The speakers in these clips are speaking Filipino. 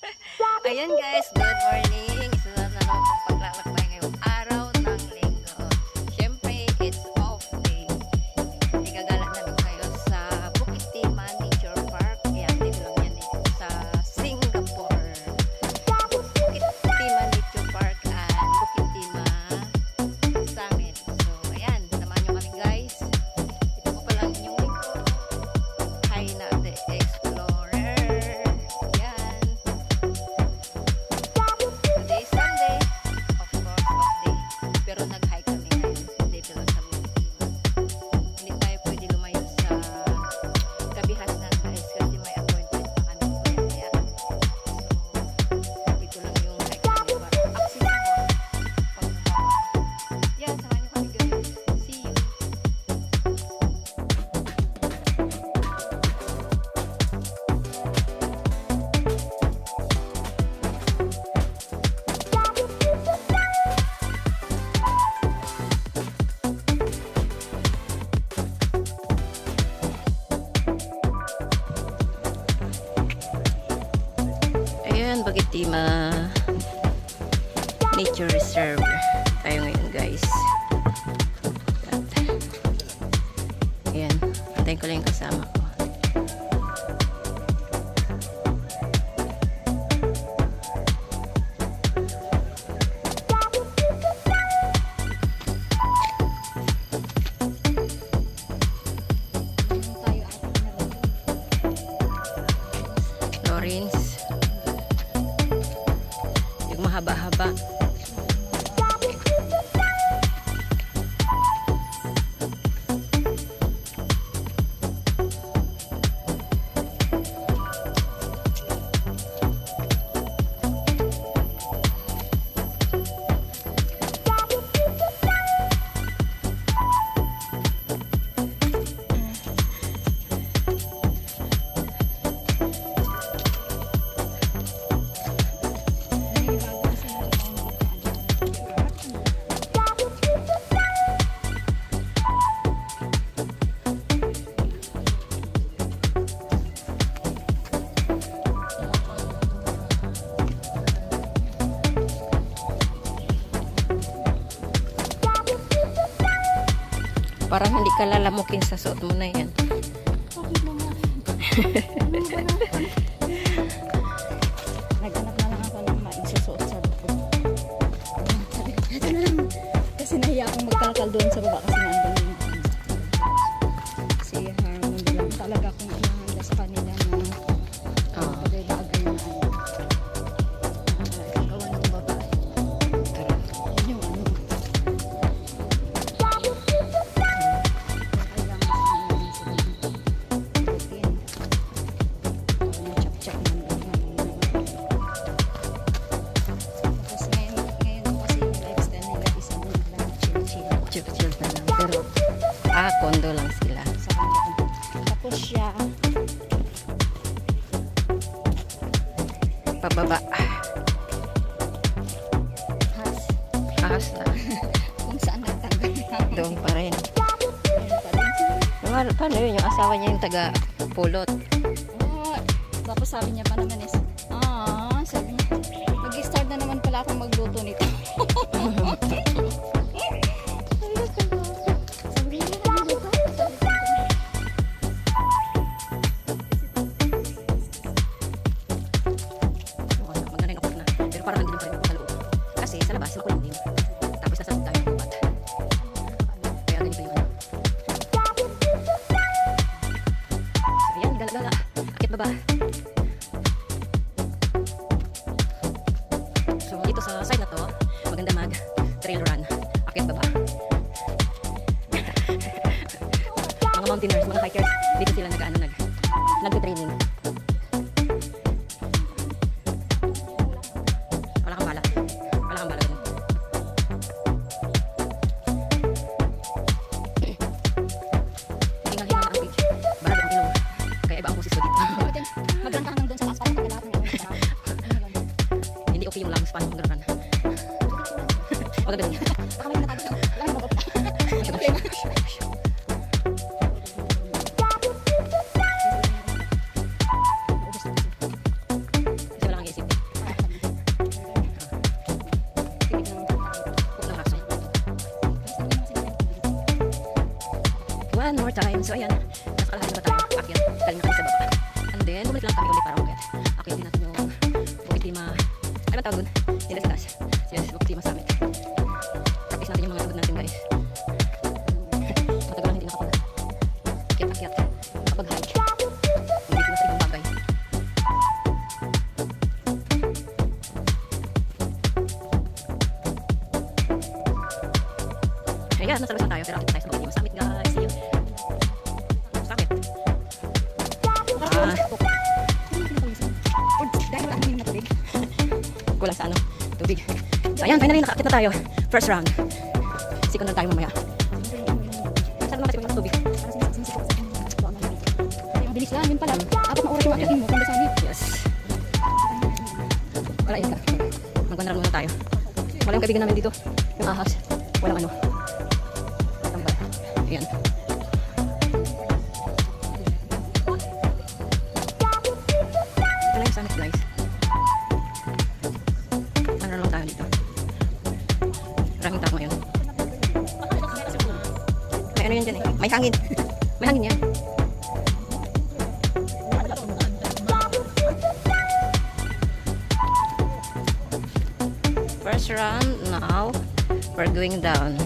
Ayan guys, good morning. Isa na naman pong paglalakbay ngayong araw ng linggo. Siyempre, it's off day. Igagala namin kayo sa Bukit Timah Nature Park. Ayan, dito lang yan sa Singapore. Bukit Timah Nature Park and Bukit Timah Summit. So, ayan, samahan nyo kami guys. Ito ko palang inyong linggo. Hi na the Explorer. Ayan. Today is Sunday. Of course, off day. Pero nag-hike kami ngayon. Dito lang sa Bukit Timah. Hindi tayo pwede lumayo sa Kabihasnan guys kasi may appointment pa kami. Kaya, so, dito lang yung hike kami para accessible. Yan, samahan nyo kami guys. See you. Ayan, Bukit Timah Nature Reserve tayo ngayon guys. Ayan, antayin ko lang yung kasama ko. Lawrence, yung mahaba-haba. Parang hindi ka lalamukin sa suot mo na yan. Naghanap na lang ako ng maisusuot sa bukod. Sabi ko, ito na lang. Kasi nahiya akong magkalkal doon sa baba kasi nandun yung si Harmon lang talaga akong inahanda sa kanila na bagay-bagay na gagawa ng babae. Yun yung ano. Chill na lang. Pero, kondo lang sila. Sa kanila. Tapos siya, Pababa. Ahas na. kung saan nagtanggal na. Doon pa rin. Ayun pa rin siya. Paano yun? Yung asawa niya yung taga-pulot. Oh, tapos sabi niya pa naman is, sabi niya, mag-start na naman pala akong magluto nito. Sabi niya, nagluto? Sabi ko, Magaling ako na. Pero parang nandun pa rin ako sa loob. Kasi sa labas, makulang din. Tapos nasa loob tayo ng bubat. Kaya ganito yung ano. So, ayan, gala-gala. Akit baba. So, dito sa side na to, maganda mag-trail run. Akit baba. Mga mountaineers, mga hikers, dito sila nag-training. Wala kang bala. Wala kang bala ganun. Hingal-hingal na ang page. Barado ang ilong. Kaya iba ang pusis ko dito. magranta ka nang doon sa taas para pagkalahat ng Hindi okay yung lungs. Paano kung gano'n? Wag ganun. baka may natagos na. Wala nang babot. Kasi wala kang isip. time. So ayan, nasa kalahati na ba tayo? Akyat, galing na kami sa baba. And then, bumalik lang kami ulit para umakyat. Akyat din natin yung Bukit Lima. Ano ba tawag dun? Yung nasa taas. Yes, Bukit Lima Summit. Practice natin yung mga likod natin guys. Matagal lang hindi nakapag-akyat. Nakapag-hike. Hindi ko na sa ibang bagay. Ayan, nasa labas na tayo. Pero akit tayo sa Bukit Lima Summit guys. See you. Summit. Kulang sa ano, tubig. So ayan, finally nakakit na tayo. First round. Sikon na tayo mamaya. Saan naman yung tubig? Ang bilis lang, yun pala. Apat na oras yung akitin mo, kung basani. Yes. Wala yun ka. Mag-1 round muna tayo. Wala yung kaibigan namin dito. Yung ahas. Walang ano. Tambal. Ayan. Ito lang yung summit guys. Ano lang tayo dito. Maraming tao ngayon. May ano yan dyan eh. May hangin. May hangin yan. First round. Now, we're going down.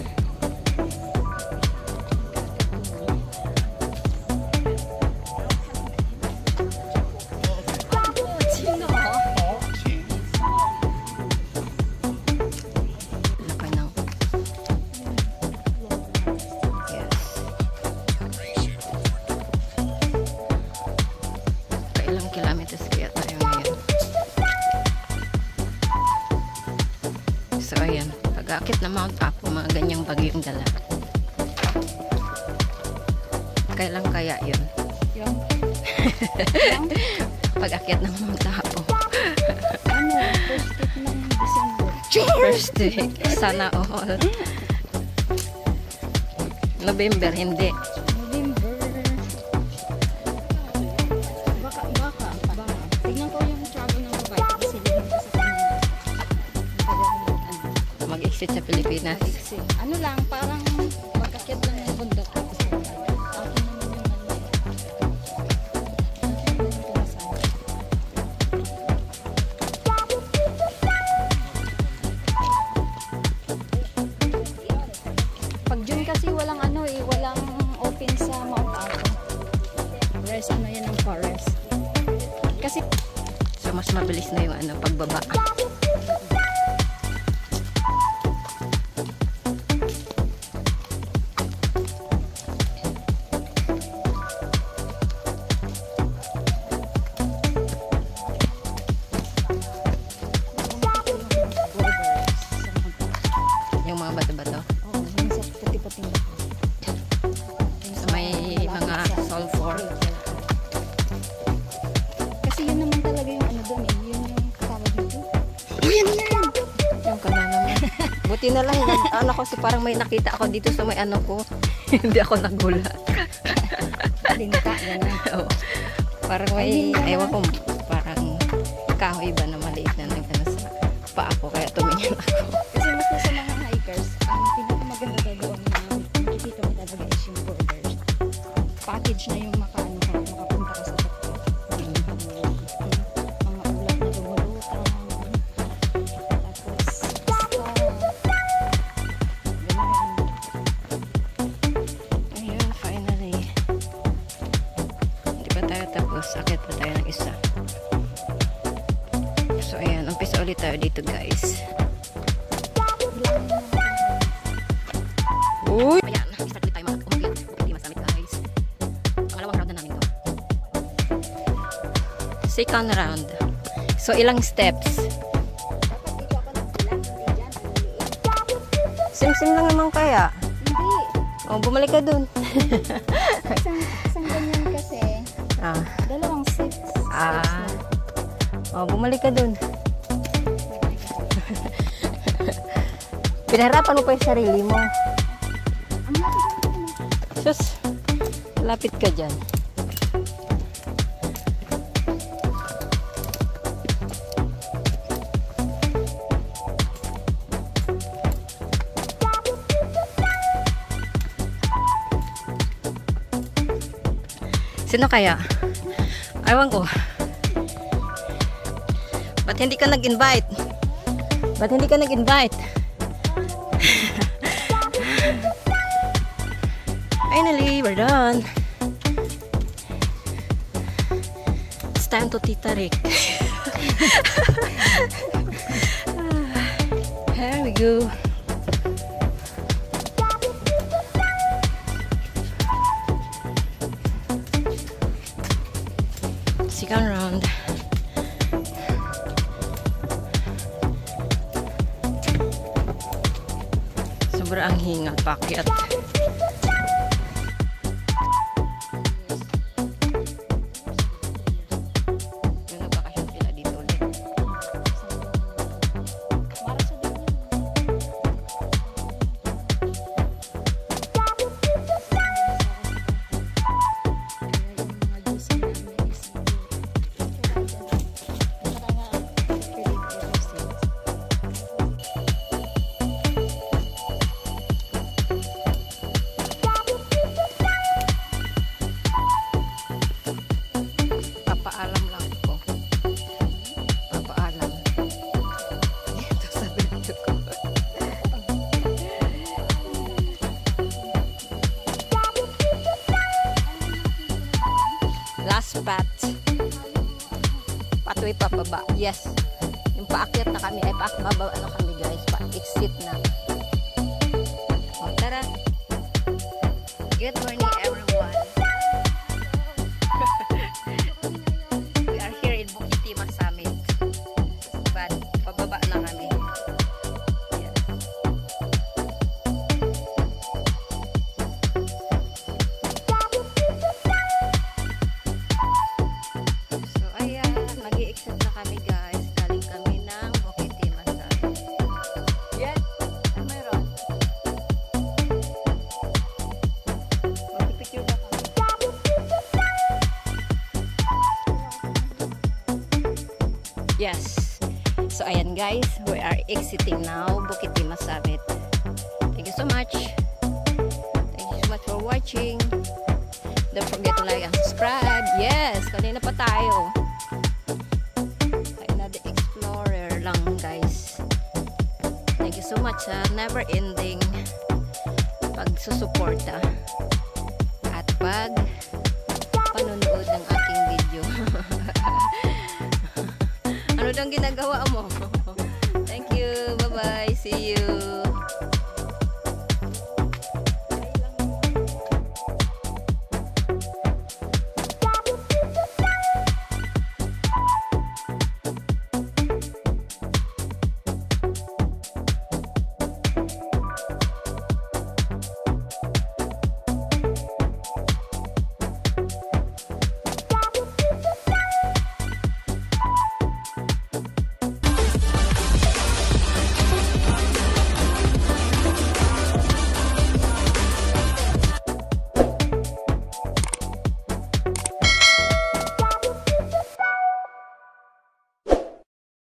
Laki ng kailang kilometers kaya tayo ngayon. So ayan, pag-aakit na Mount Apo, mga ganyang bagyo yung dala. Kailan kaya yun? Yung Pag-aakit ng Mount Apo. ano, first week ng December. First week, sana all. November, hindi. November. Baka. Tignan ko yung travel ng babae kasi hindi ko sa kanya. Mag-exit sa Pilipinas. Ano lang, parang magkakit lang ng bundok. Tapos akin naman yung ano. Akin naman yung pumasan. Pag June kasi walang ano eh, walang open sa Mount Apo. Rest ano yan ng forest. Kasi So mas mabilis na yung ano, pagbaba. Yung mga bato-bato. oh, yung sa puti-puting bato. Yung So may mga sulfur. Kasi yun naman talaga yung ano doon eh. Yun yung tawag dito. Yung ka na naman. Buti na lang, ano kasi parang may nakita ako dito sa may ano ko. Hindi ako nagulat. Linta, gano'n. Oo. Parang may, ewan ko, parang kahoy ba na maliit na nag-ano sa paa ko. Kaya tumingin ako. Kasi mas sa mga hikers, ang pinakamaganda doon na makikita mo talaga is yung borders. Package na yung makaano ka, makapunta ka sa tuktok. Mga ulap na lumulutang. Tapos, basta. Ganun. Ayun, finally. Hindi pa tayo tapos. Akit pa tayo ng isa. So, ayan. Umpisa ulit tayo dito, guys. Uy! Ayan. Start ulit tayo umakyat. Bukit Lima Summit, guys. Pangalawang round na namin to. Second round. So, ilang steps? Dapat dito ako nagbilang, hindi dyan, ang liit. Sim-sim lang naman kaya. Hindi. O, bumalik ka dun. Isang ganyan kasi, Ah. dalawang steps Ah. na. O, bumalik ka dun. Pinahirapan mo pa yung sarili mo. Ang lapit naman. Sus, lapit ka dyan. Sino kaya? Ewan ko. Ba't hindi ka nag-invite? Ba't hindi ka nag-invite? Finally, we're done. It's time to Tita Rick. Here we go. Second round. Sobrang hingal pakyat. Papaalam lang ko. Papaalam. Ito sa video ko. Last pat. Pathway pababa. Yes. Yung paakyat na kami. Ay paakbaba na kami guys. Pa-exit na. O tara. Good morning everyone. We are here in Bukit Timah Summit. But pababa na kami. Yes. So ayan, mag-i-exit na kami guys. Galing kami ng Bukit Timah Summit. Yes. Ano mayroon? Magpipicture ba kami? Yes. So ayan guys, we are exiting now Bukit Timah Summit. Thank you so much. Thank you so much for watching. Don't forget to like and subscribe. Yes, kanina pa tayo. Another explorer lang guys. Thank you so much sa never ending pagsusuporta at pag panonood ng aking video. Ano daw ginagawa mo? Thank you. Bye-bye. See you.